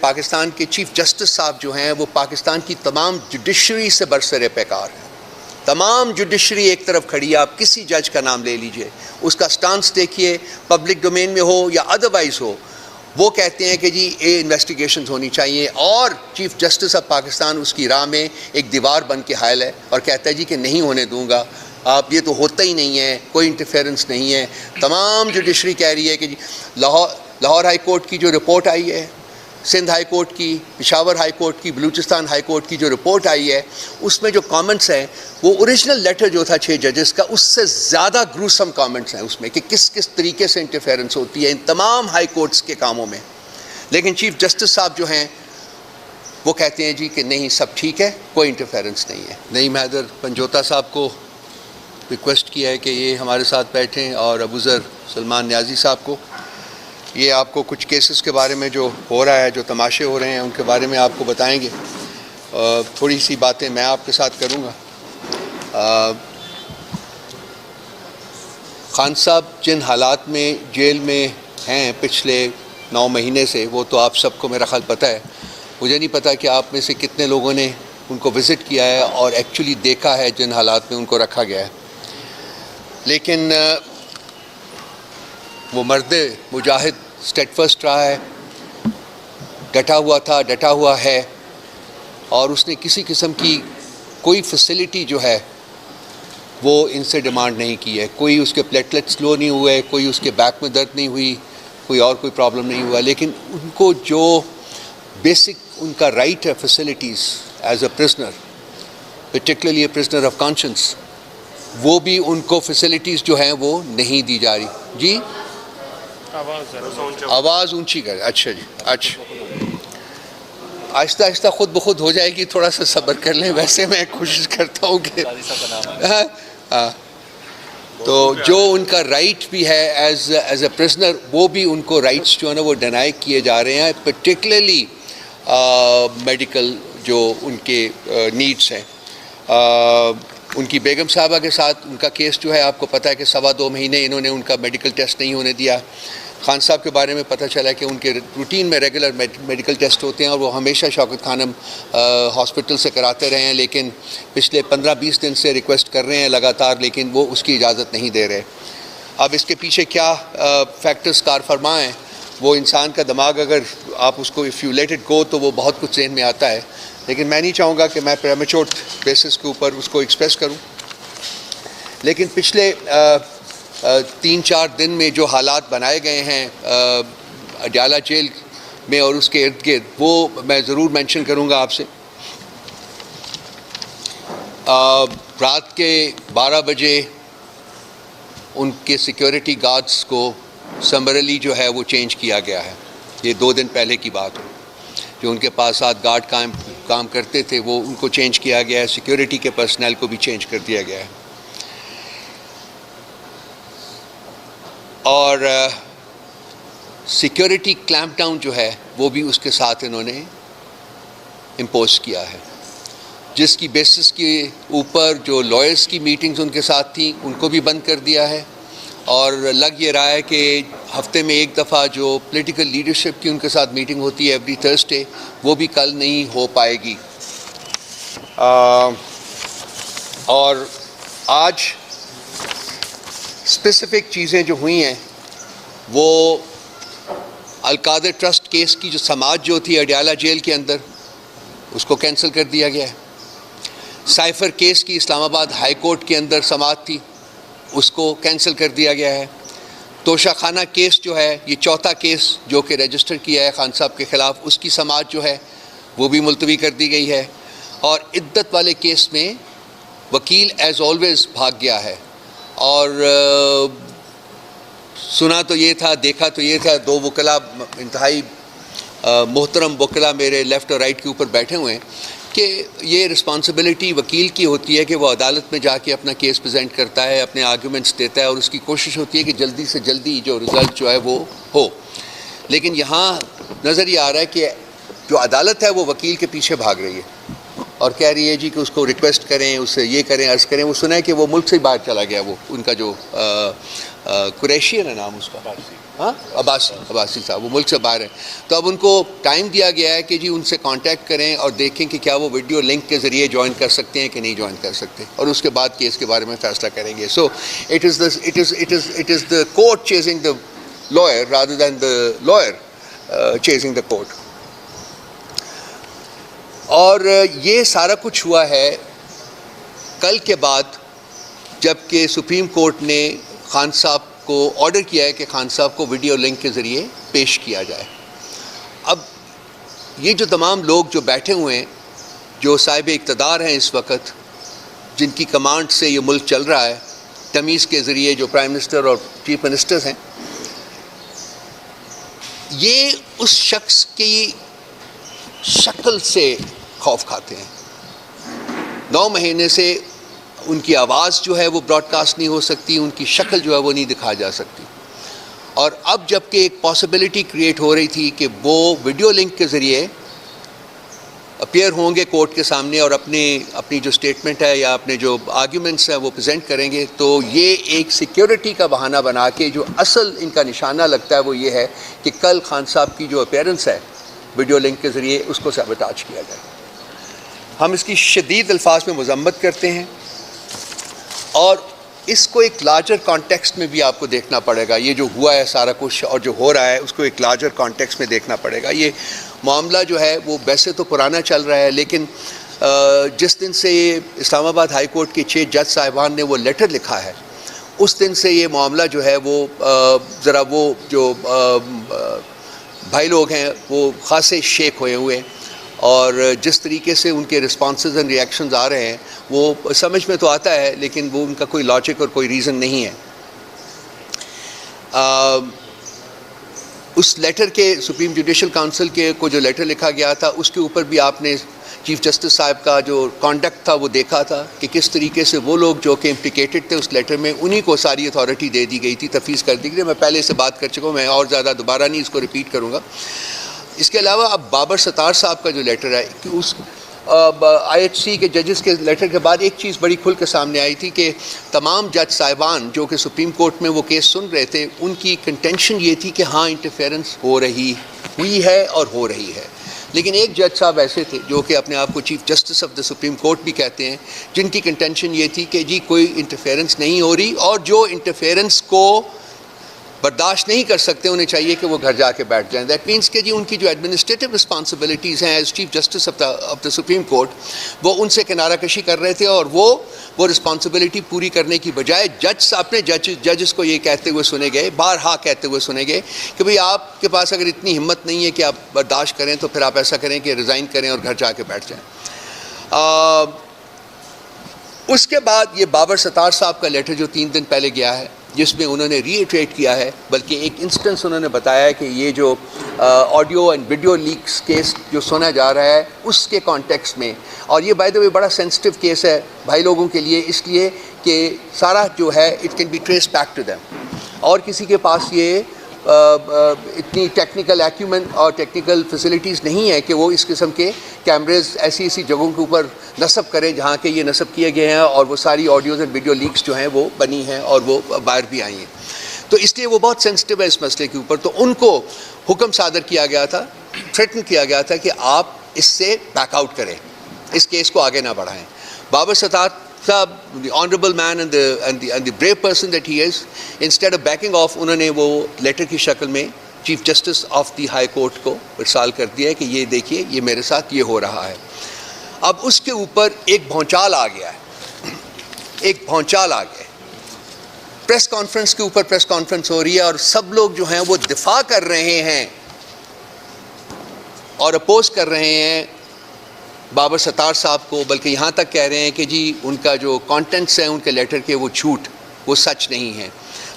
پاکستان کے chief justice صاحب جو ہیں وہ پاکستان کی تمام جوڈیشری سے برسر پیکار ہیں. تمام جوڈیشری ایک طرف کھڑی ہے. آپ کسی جج کا نام لے لیجئے, اس کا سٹانس دیکھیے, پبلک ڈومین میں ہو یا ادروائز ہو, وہ کہتے ہیں کہ جی یہ انویسٹیگیشنز ہونی چاہیے, اور چیف جسٹس آف پاکستان اس کی راہ میں ایک دیوار بن کے حائل ہے اور کہتا ہے جی کہ نہیں ہونے دوں گا, آپ یہ تو ہوتا ہی نہیں ہے, کوئی انٹرفیئرنس نہیں ہے. تمام جوڈیشری کہہ رہی ہے کہ جی لاہور ہائی کورٹ کی جو رپورٹ آئی ہے, سندھ ہائی کورٹ کی, پشاور ہائی کورٹ کی, بلوچستان ہائی کورٹ کی جو رپورٹ آئی ہے, اس میں جو کامنٹس ہیں وہ اوریجنل لیٹر جو تھا 6 ججز کا, اس سے زیادہ گروسم کامنٹس ہیں اس میں کہ کس کس طریقے سے انٹرفیئرنس ہوتی ہے ان تمام ہائی کورٹس کے کاموں میں. لیکن چیف جسٹس صاحب جو ہیں وہ کہتے ہیں جی کہ نہیں سب ٹھیک ہے, کوئی انٹرفیئرنس نہیں ہے. نعیم حیدر پنجوتا صاحب کو ریکویسٹ کیا ہے کہ یہ ہمارے ساتھ بیٹھیں, اور ابوذر سلمان نیازی صاحب کو. یہ آپ کو کچھ کیسز کے بارے میں جو ہو رہا ہے, جو تماشے ہو رہے ہیں, ان کے بارے میں آپ کو بتائیں گے. تھوڑی سی باتیں میں آپ کے ساتھ کروں گا. خان صاحب جن حالات میں جیل میں ہیں پچھلے 9 مہینے سے, وہ تو آپ سب کو میرا خیال پتہ ہے. مجھے نہیں پتہ کہ آپ میں سے کتنے لوگوں نے ان کو وزٹ کیا ہے اور ایکچولی دیکھا ہے جن حالات میں ان کو رکھا گیا ہے. لیکن وہ مرد مجاہد اسٹیٹ فرسٹ رہا ہے, ڈٹا ہوا تھا, ڈٹا ہوا ہے, اور اس نے کسی قسم کی کوئی فیسلٹی جو ہے وہ ان سے ڈیمانڈ نہیں کی ہے. کوئی اس کے پلیٹلیٹس لو نہیں ہوئے, کوئی اس کے بیک میں درد نہیں ہوئی, کوئی اور کوئی پرابلم نہیں ہوا. لیکن ان کو جو بیسک ان کا رائٹ ہے facilities as a prisoner, particularly a prisoner of conscience, وہ بھی ان کو فیسلٹیز جو ہیں وہ نہیں دی جا رہی. جی آواز اونچی کر. اچھا جی, اچھا, آہستہ آہستہ خود بخود ہو جائے گی, تھوڑا سا صبر کر لیں. ویسے میں کوشش کرتا ہوں کہ تو جو ان کا رائٹ بھی ہے ایز اے پرزنر, وہ بھی ان کو رائٹس جو ہے نا وہ ڈینائی کیے جا رہے ہیں, پرٹیکولرلی میڈیکل جو ان کے نیڈس ہیں. ان کی بیگم صاحبہ کے ساتھ ان کا کیس جو ہے آپ کو پتہ ہے کہ 2.25 مہینے انہوں نے ان کا میڈیکل ٹیسٹ نہیں ہونے دیا. خان صاحب کے بارے میں پتہ چلا کہ ان کے روٹین میں ریگولر میڈیکل ٹیسٹ ہوتے ہیں, اور وہ ہمیشہ شوکت خانم ہاسپٹل سے کراتے رہے ہیں, لیکن پچھلے 15-20 دن سے ریکویسٹ کر رہے ہیں لگاتار, لیکن وہ اس کی اجازت نہیں دے رہے. اب اس کے پیچھے کیا فیکٹرز کار فرما ہیں, وہ انسان کا دماغ اگر آپ اس کو if you let it go تو وہ بہت کچھ ذہن میں آتا ہے. لیکن میں نہیں چاہوں گا کہ میں پریمیچور بیسس کے اوپر اس کو ایکسپریس کروں. لیکن پچھلے 3-4 دن میں جو حالات بنائے گئے ہیں اڈیالہ جیل میں اور اس کے ارد گرد, وہ میں ضرور مینشن کروں گا آپ سے. رات کے 12 بجے ان کے سیکیورٹی گارڈز کو سمرلی جو ہے وہ چینج کیا گیا ہے. یہ 2 دن پہلے کی بات ہے. جو ان کے پاس 7 گارڈ کام کرتے تھے وہ ان کو چینج کیا گیا ہے, سیکیورٹی کے پرسنل کو بھی چینج کر دیا گیا ہے. اور سیکیورٹی کلیمپ ڈاؤن جو ہے وہ بھی اس کے ساتھ انہوں نے امپوز کیا ہے, جس کی بیسس کے اوپر جو لائرز کی میٹنگز ان کے ساتھ تھیں ان کو بھی بند کر دیا ہے. اور لگ یہ رہا ہے کہ ہفتے میں 1 دفعہ جو پولیٹیکل لیڈرشپ کی ان کے ساتھ میٹنگ ہوتی ہے ایوری تھرسڈے, وہ بھی کل نہیں ہو پائے گی. اور آج اسپیسیفک چیزیں جو ہوئی ہیں, وہ القادر ٹرسٹ کیس کی جو سماعت جو تھی اڈیالہ جیل کے اندر, اس کو کینسل کر دیا گیا ہے. سائفر کیس کی اسلام آباد ہائی کورٹ کے اندر سماعت تھی, اس کو کینسل کر دیا گیا ہے. توشہ خانہ کیس جو ہے, یہ 4تھا کیس جو کہ رجسٹر کیا ہے خان صاحب کے خلاف, اس کی سماعت جو ہے وہ بھی ملتوی کر دی گئی ہے. اور عدت والے کیس میں وکیل ایز آلویز بھاگ گیا ہے. اور سنا تو یہ تھا, دیکھا تو یہ تھا, 2 وکلاء انتہائی محترم وکلاء میرے لیفٹ اور رائٹ کے اوپر بیٹھے ہوئے ہیں, کہ یہ رسپانسبلٹی وکیل کی ہوتی ہے کہ وہ عدالت میں جا کے اپنا کیس پریزنٹ کرتا ہے, اپنے آرگیومنٹس دیتا ہے, اور اس کی کوشش ہوتی ہے کہ جلدی سے جلدی جو رزلٹ جو ہے وہ ہو. لیکن یہاں نظر یہ آ رہا ہے کہ جو عدالت ہے وہ وکیل کے پیچھے بھاگ رہی ہے اور کہہ رہی ہے جی کہ اس کو ریکویسٹ کریں, اس سے یہ کریں, عرض کریں. وہ سنا ہے کہ وہ ملک سے باہر چلا گیا, وہ ان کا جو قریشی ہے نا نام اس کا, ہاں عباسی صاحب وہ ملک سے باہر ہیں. تو اب ان کو ٹائم دیا گیا ہے کہ جی ان سے کانٹیکٹ کریں اور دیکھیں کہ کیا وہ ویڈیو لنک کے ذریعے جوائن کر سکتے ہیں کہ نہیں جوائن کر سکتے, اور اس کے بعد کیس کے بارے میں فیصلہ کریں گے. So it is the court chasing the lawyer rather than the lawyer chasing the court. اور یہ سارا کچھ ہوا ہے کل کے بعد جب کہ سپریم کورٹ نے خان صاحب کو آرڈر کیا ہے کہ خان صاحب کو ویڈیو لنک کے ذریعے پیش کیا جائے. اب یہ جو تمام لوگ جو بیٹھے ہوئے ہیں, جو صاحب اقتدار ہیں اس وقت, جن کی کمانڈ سے یہ ملک چل رہا ہے, تمیز کے ذریعے جو پرائم منسٹر اور چیف منسٹرز ہیں, یہ اس شخص کی شکل سے خوف کھاتے ہیں. 9 مہینے سے ان کی آواز جو ہے وہ براڈ کاسٹ نہیں ہو سکتی, ان کی شکل جو ہے وہ نہیں دکھا جا سکتی. اور اب جب کہ ایک پاسبلٹی کریٹ ہو رہی تھی کہ وہ ویڈیو لنک کے ذریعے اپیئر ہوں گے کورٹ کے سامنے اور اپنی جو سٹیٹمنٹ ہے یا اپنے جو آرگیومنٹس ہیں وہ پریزنٹ کریں گے, تو یہ ایک سیکیورٹی کا بہانہ بنا کے جو اصل ان کا نشانہ لگتا ہے وہ یہ ہے کہ کل خان صاحب کی جو اپیئرنس ہے ویڈیو لنک کے ذریعے اس کو سیبوٹاج کیا جائے. ہم اس کی شدید الفاظ میں مذمت کرتے ہیں, اور اس کو ایک لارجر کانٹیکسٹ میں بھی آپ کو دیکھنا پڑے گا. یہ جو ہوا ہے سارا کچھ اور جو ہو رہا ہے اس کو ایک لارجر کانٹیکسٹ میں دیکھنا پڑے گا. یہ معاملہ جو ہے وہ ویسے تو پرانا چل رہا ہے, لیکن جس دن سے یہ اسلام آباد ہائی کورٹ کے 6 جج صاحبان نے وہ لیٹر لکھا ہے, اس دن سے یہ معاملہ جو ہے وہ ذرا وہ جو بھائی لوگ ہیں وہ خاصے شیک ہوئے ہوئے, اور جس طریقے سے ان کے رسپانسز اینڈ ریئیکشنز آ رہے ہیں وہ سمجھ میں تو آتا ہے, لیکن وہ ان کا کوئی لاجک اور کوئی ریزن نہیں ہے. اس لیٹر کے سپریم جوڈیشل کونسل کے کو جو لیٹر لکھا گیا تھا اس کے اوپر بھی آپ نے چیف جسٹس صاحب کا جو کانڈکٹ تھا وہ دیکھا تھا کہ کس طریقے سے وہ لوگ جو کہ امپلیکیٹڈ تھے اس لیٹر میں انہی کو ساری اتھارٹی دے دی گئی تھی, تفویض کر دی گئی. میں پہلے سے بات کر چکا ہوں, میں اور زیادہ دوبارہ نہیں اس کو ریپیٹ کروں گا. اس کے علاوہ اب بابر ستار صاحب کا جو لیٹر ہے کہ اس آئی ایچ سی کے ججز کے لیٹر کے بعد ایک چیز بڑی کھل کے سامنے آئی تھی کہ تمام جج صاحبان جو کہ سپریم کورٹ میں وہ کیس سن رہے تھے ان کی کنٹینشن یہ تھی کہ ہاں انٹرفیئرنس ہوئی ہے اور ہو رہی ہے. لیکن ایک جج صاحب ایسے تھے جو کہ اپنے آپ کو chief justice of the supreme court بھی کہتے ہیں, جن کی کنٹینشن یہ تھی کہ جی کوئی انٹرفیئرنس نہیں ہو رہی, اور جو انٹرفیئرنس کو برداشت نہیں کر سکتے انہیں چاہیے کہ وہ گھر جا کے بیٹھ جائیں. دیٹ مینس کہ جی ان کی جو ایڈمنسٹریٹو رسپانسبلٹیز ہیں as chief justice of the supreme court وہ ان سے کنارہ کشی کر رہے تھے, اور وہ رسپانسبلٹی پوری کرنے کی بجائے اپنے ججز کو یہ کہتے ہوئے سنے گئے, بارہا کہتے ہوئے سنے گئے کہ بھئی آپ کے پاس اگر اتنی ہمت نہیں ہے کہ آپ برداشت کریں تو پھر آپ ایسا کریں کہ ریزائن کریں اور گھر جا کے بیٹھ جائیں. اس کے بعد یہ بابر ستار صاحب کا لیٹر جو 3 دن پہلے گیا ہے, جس میں انہوں نے ری ایٹریٹ کیا ہے, بلکہ ایک انسٹنس انہوں نے بتایا ہے کہ یہ جو audio and video leaks case جو سنا جا رہا ہے اس کے کانٹیکسٹ میں, اور یہ بائی دا وے بڑا سینسٹیو کیس ہے بھائی لوگوں کے لیے, اس لیے کہ سارا جو ہے it can be trace back to them, اور کسی کے پاس یہ اتنی ٹیکنیکل ایکیومن اور ٹیکنیکل فیسلٹیز نہیں ہے کہ وہ اس قسم کے کیمریز ایسی جگہوں کے اوپر نصب کریں جہاں کہ یہ نصب کیے گئے ہیں, اور وہ ساری آڈیوز اینڈ ویڈیو لیکس جو ہیں وہ بنی ہیں اور وہ باہر بھی آئی ہیں. تو اس لیے وہ بہت سینسٹیو ہے اس مسئلے کے اوپر. تو ان کو حکم صادر کیا گیا تھا, تھریٹن کیا گیا تھا کہ آپ اس سے بیک آؤٹ کریں, اس کیس کو آگے نہ بڑھائیں. بابر ستار صاحب, the honorable man and the brave person that he is, instead of backing off انہوں نے وہ لیٹر کی شکل میں chief justice of the high court کو ارسال کر دیا ہے کہ یہ دیکھیے یہ میرے ساتھ یہ ہو رہا ہے. اب اس کے اوپر ایک بھونچال آ گیا ہے, پریس کانفرنس کے اوپر پریس کانفرنس ہو رہی ہے, اور سب لوگ جو ہیں وہ دفاع کر رہے ہیں اور اپوز کر رہے ہیں بابر ستار صاحب کو, بلکہ یہاں تک کہہ رہے ہیں کہ جی ان کا جو کانٹینٹس ہیں ان کے لیٹر کے وہ جھوٹ, وہ سچ نہیں ہیں.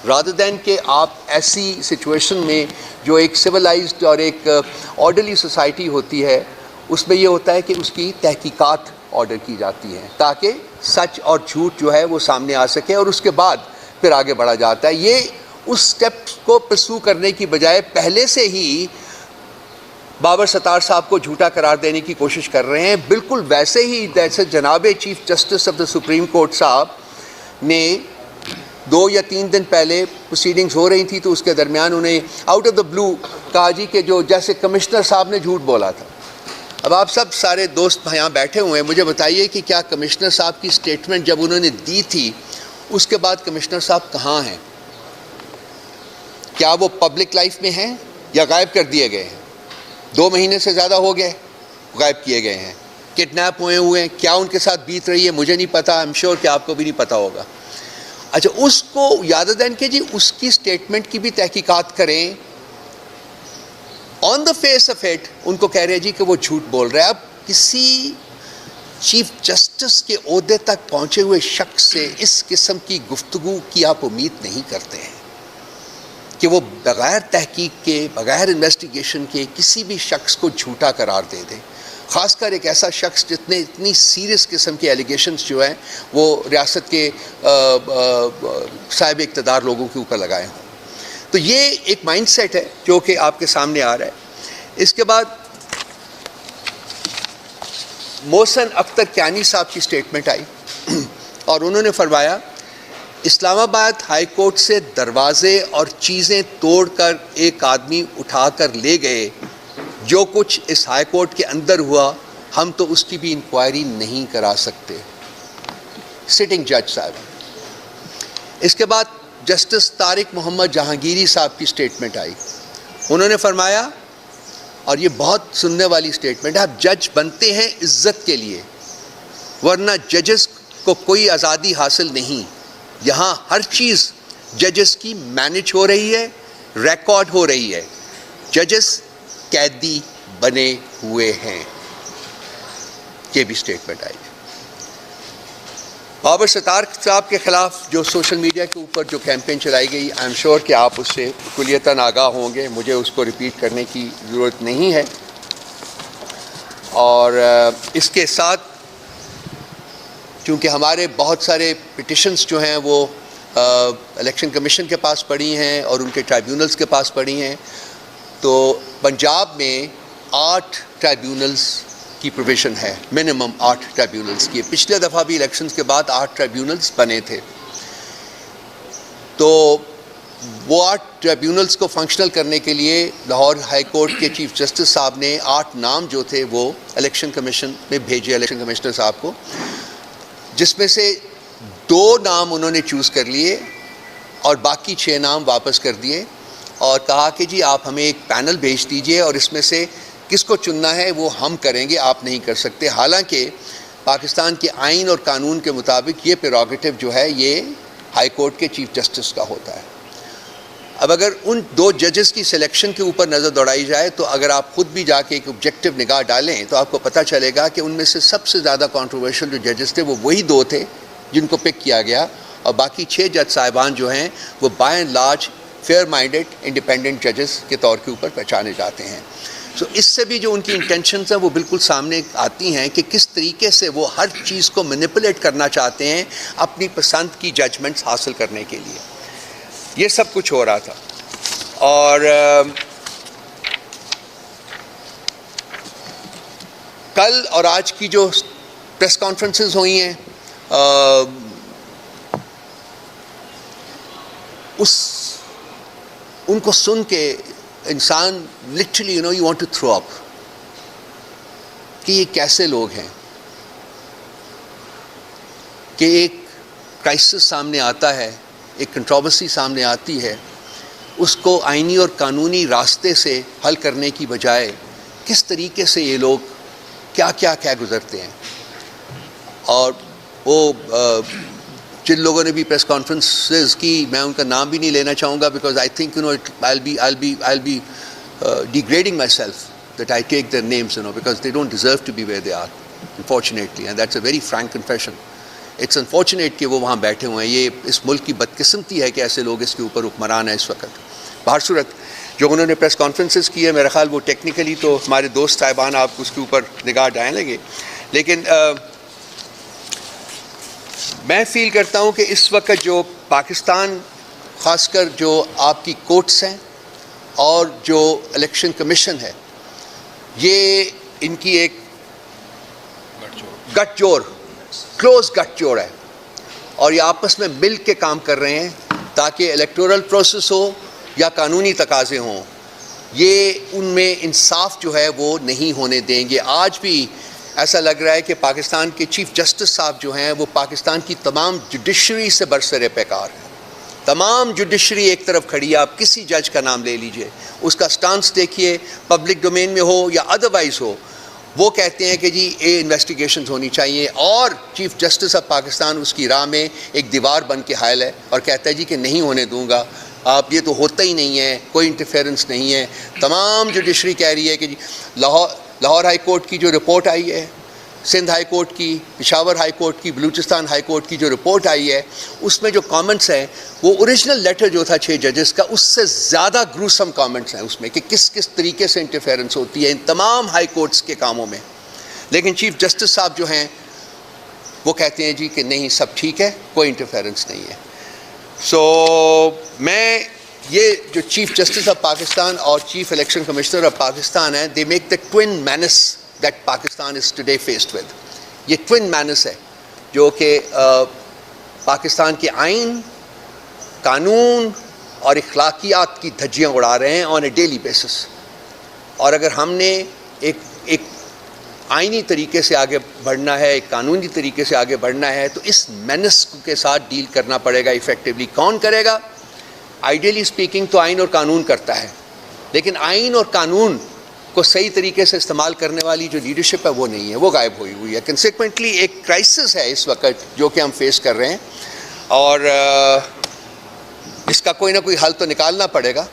رادر دین کہ آپ ایسی سچویشن میں جو ایک سویلائزڈ اور ایک آرڈرلی سوسائٹی ہوتی ہے اس میں یہ ہوتا ہے کہ اس کی تحقیقات آرڈر کی جاتی ہیں تاکہ سچ اور جھوٹ جو ہے وہ سامنے آ سکے, اور اس کے بعد پھر آگے بڑھا جاتا ہے. یہ اس سٹیپ کو پرسو کرنے کی بجائے پہلے سے ہی بابر ستار صاحب کو جھوٹا قرار دینے کی کوشش کر رہے ہیں. بالکل ویسے ہی جیسے جناب chief justice of the supreme court صاحب نے 2 یا 3 دن پہلے پروسیڈنگز ہو رہی تھی تو اس کے درمیان انہیں آؤٹ آف دا بلو کہا جی کہ جو جیسے کمشنر صاحب نے جھوٹ بولا تھا. اب آپ سب سارے دوست یہاں بیٹھے ہوئے ہیں, مجھے بتائیے کہ کیا کمشنر صاحب کی سٹیٹمنٹ جب انہوں نے دی تھی اس کے بعد کمشنر صاحب کہاں ہیں؟ کیا وہ پبلک لائف میں ہیں یا غائب کر دیے گئے ہیں؟ 2 مہینے سے زیادہ ہو گئے غائب کیے گئے ہیں, کڈنیپ ہوئے ہیں. کیا ان کے ساتھ بیت رہی ہے مجھے نہیں پتا, آئی ایم شیور کہ آپ کو بھی نہیں پتا ہوگا. اچھا, اس کو یاد دین کہ جی اس کی سٹیٹمنٹ کی بھی تحقیقات کریں. On the face of it ان کو کہہ رہے جی کہ وہ جھوٹ بول رہے ہیں. اب کسی چیف جسٹس کے عہدے تک پہنچے ہوئے شخص سے اس قسم کی گفتگو کی آپ امید نہیں کرتے ہیں کہ وہ بغیر تحقیق کے, بغیر انویسٹیگیشن کے کسی بھی شخص کو جھوٹا قرار دے دیں, خاص کر ایک ایسا شخص جتنے اتنی سیریس قسم کے ایلیگیشنز جو ہیں وہ ریاست کے صاحب اقتدار لوگوں کے اوپر لگائے ہوں. تو یہ ایک مائنڈ سیٹ ہے جو کہ آپ کے سامنے آ رہا ہے. اس کے بعد محسن اختر کیانی صاحب کی سٹیٹمنٹ آئی اور انہوں نے فرمایا اسلام آباد ہائی کورٹ سے دروازے اور چیزیں توڑ کر ایک آدمی اٹھا کر لے گئے. جو کچھ اس ہائی کورٹ کے اندر ہوا ہم تو اس کی بھی انکوائری نہیں کرا سکتے. سٹنگ جج صاحب. اس کے بعد جسٹس طارق محمد جہانگیری صاحب کی سٹیٹمنٹ آئی. انہوں نے فرمایا, اور یہ بہت سننے والی سٹیٹمنٹ ہے, آپ جج بنتے ہیں عزت کے لیے ورنہ ججز کو کوئی آزادی حاصل نہیں. یہاں ہر چیز ججز کی مینج ہو رہی ہے, ریکارڈ ہو رہی ہے. ججز قیدی بنے ہوئے ہیں. یہ بھی سٹیٹمنٹ آئی. بابر ستار صاحب کے خلاف جو سوشل میڈیا کے اوپر جو کیمپین چلائی گئی, آئی ایم شیور کہ آپ اس سے کلیتاً آگاہ ہوں گے, مجھے اس کو ریپیٹ کرنے کی ضرورت نہیں ہے. اور اس کے ساتھ چونکہ ہمارے بہت سارے پٹیشنز جو ہیں وہ الیکشن کمیشن کے پاس پڑی ہیں اور ان کے ٹرائیبیونلز کے پاس پڑی ہیں, تو پنجاب میں 8 ٹرائیبیونلز کی پروویژن ہے, منیمم 8 ٹرائیبیونلز کی. پچھلے دفعہ بھی الیکشنز کے بعد 8 ٹرائیبیونلز بنے تھے. تو وہ 8 ٹرائیبیونلز کو فنکشنل کرنے کے لیے لاہور ہائی کورٹ کے چیف جسٹس صاحب نے 8 نام جو تھے وہ الیکشن کمیشن میں بھیجے, الیکشن کمشنر صاحب کو, جس میں سے 2 نام انہوں نے چوز کر لیے اور باقی 6 نام واپس کر دیے اور کہا کہ جی آپ ہمیں ایک پینل بھیج دیجئے اور اس میں سے کس کو چننا ہے وہ ہم کریں گے, آپ نہیں کر سکتے. حالانکہ پاکستان کے آئین اور قانون کے مطابق یہ پریروگیٹو جو ہے یہ ہائی کورٹ کے چیف جسٹس کا ہوتا ہے. اب اگر ان 2 ججز کی سلیکشن کے اوپر نظر دوڑائی جائے تو اگر آپ خود بھی جا کے ایک آبجیکٹو نگاہ ڈالیں تو آپ کو پتہ چلے گا کہ ان میں سے سب سے زیادہ کنٹروورشل جو ججز تھے وہ وہی 2 تھے جن کو پک کیا گیا, اور باقی 6 جج صاحبان جو ہیں وہ by and large fair minded independent ججز کے طور کے اوپر پہچانے جاتے ہیں. سو اس سے بھی جو ان کی انٹینشنز ہیں وہ بالکل سامنے آتی ہیں کہ کس طریقے سے وہ ہر چیز کو مینیپولیٹ کرنا چاہتے ہیں اپنی پسند کی ججمنٹس حاصل کرنے کے لیے. یہ سب کچھ ہو رہا تھا. اور کل اور آج کی جو پریس کانفرنسز ہوئی ہیں ان کو سن کے انسان literally you want to throw up کہ یہ کیسے لوگ ہیں کہ ایک کرائسس سامنے آتا ہے, ایک کنٹروورسی سامنے آتی ہے, اس کو آئینی اور قانونی راستے سے حل کرنے کی بجائے کس طریقے سے یہ لوگ کیا گزرتے ہیں. اور وہ جن لوگوں نے بھی پریس کانفرنسز کی میں ان کا نام بھی نہیں لینا چاہوں گا because I think I'll be degrading myself that I take their names because they don't deserve to be where they are, unfortunately, and that's a very frank confession. It's unfortunate کہ وہ وہاں بیٹھے ہوئے ہیں. یہ اس ملک کی بدقسمتی ہے کہ ایسے لوگ اس کے اوپر حکمران ہیں اس وقت. بہر صورت جو انہوں نے پریس کانفرنسز کی ہے میرا خیال وہ ٹیکنیکلی تو ہمارے دوست صاحبان آپ اس کے اوپر نگاہ ڈالیں گے, لیکن میں فیل کرتا ہوں کہ اس وقت جو پاکستان خاص کر جو آپ کی کورٹس ہیں اور جو الیکشن کمیشن ہے یہ ان کی ایک گٹھ جوڑ کلوز گٹھ جوڑ ہے. اور یہ آپس میں مل کے کام کر رہے ہیں تاکہ الیکٹورل پروسیس ہو یا قانونی تقاضے ہوں، یہ ان میں انصاف جو ہے وہ نہیں ہونے دیں گے۔ آج بھی ایسا لگ رہا ہے کہ پاکستان کے چیف جسٹس صاحب جو ہیں وہ پاکستان کی تمام جوڈیشری سے برسر پیکار ہیں۔ تمام جوڈیشری ایک طرف کھڑی ہے، آپ کسی جج کا نام لے لیجئے، اس کا سٹانس دیکھیے، پبلک ڈومین میں ہو یا ادروائز ہو، وہ کہتے ہیں کہ جی یہ انویسٹیگیشنز ہونی چاہیے، اور چیف جسٹس آف پاکستان اس کی راہ میں ایک دیوار بن کے حائل ہے اور کہتا ہے جی کہ نہیں ہونے دوں گا، آپ یہ تو ہوتا ہی نہیں ہے، کوئی انٹرفیئرنس نہیں ہے۔ تمام جوڈیشری کہہ رہی ہے کہ جی لاہور ہائی کورٹ کی جو رپورٹ آئی ہے، سندھ ہائی کورٹ کی، پشاور ہائی کورٹ کی، بلوچستان ہائی کورٹ کی جو رپورٹ آئی ہے، اس میں جو کامنٹس ہیں وہ اوریجنل لیٹر جو تھا 6 ججز کا، اس سے زیادہ گروسم کامنٹس ہیں اس میں کہ کس کس طریقے سے انٹرفیئرنس ہوتی ہے ان تمام ہائی کورٹس کے کاموں میں۔ لیکن چیف جسٹس صاحب جو ہیں وہ کہتے ہیں جی کہ نہیں، سب ٹھیک ہے، کوئی انٹرفیئرنس نہیں ہے۔ میں یہ جو چیف جسٹس آف پاکستان اور chief election commissioner of Pakistan ہیں، they make the twin menace that Pakistan is today faced with. یہ ٹوین مینس ہے جو کہ پاکستان کے آئین، قانون اور اخلاقیات کی دھجیاں اڑا رہے ہیں آن اے ڈیلی بیسس۔ اور اگر ہم نے ایک آئینی طریقے سے آگے بڑھنا ہے، ایک قانونی طریقے سے آگے بڑھنا ہے، تو اس مینس کے ساتھ ڈیل کرنا پڑے گا ایفیکٹولی۔ کون کرے گا؟ آئیڈیلی اسپیکنگ تو آئین اور قانون کرتا ہے، لیکن آئین اور قانون کو صحیح طریقے سے استعمال کرنے والی جو لیڈرشپ ہے وہ نہیں ہے، وہ غائب ہوئی ہے۔ کنسیکوینٹلی ایک کرائسس ہے اس وقت جو کہ ہم فیس کر رہے ہیں، اور اس کا کوئی نہ کوئی حل تو نکالنا پڑے گا۔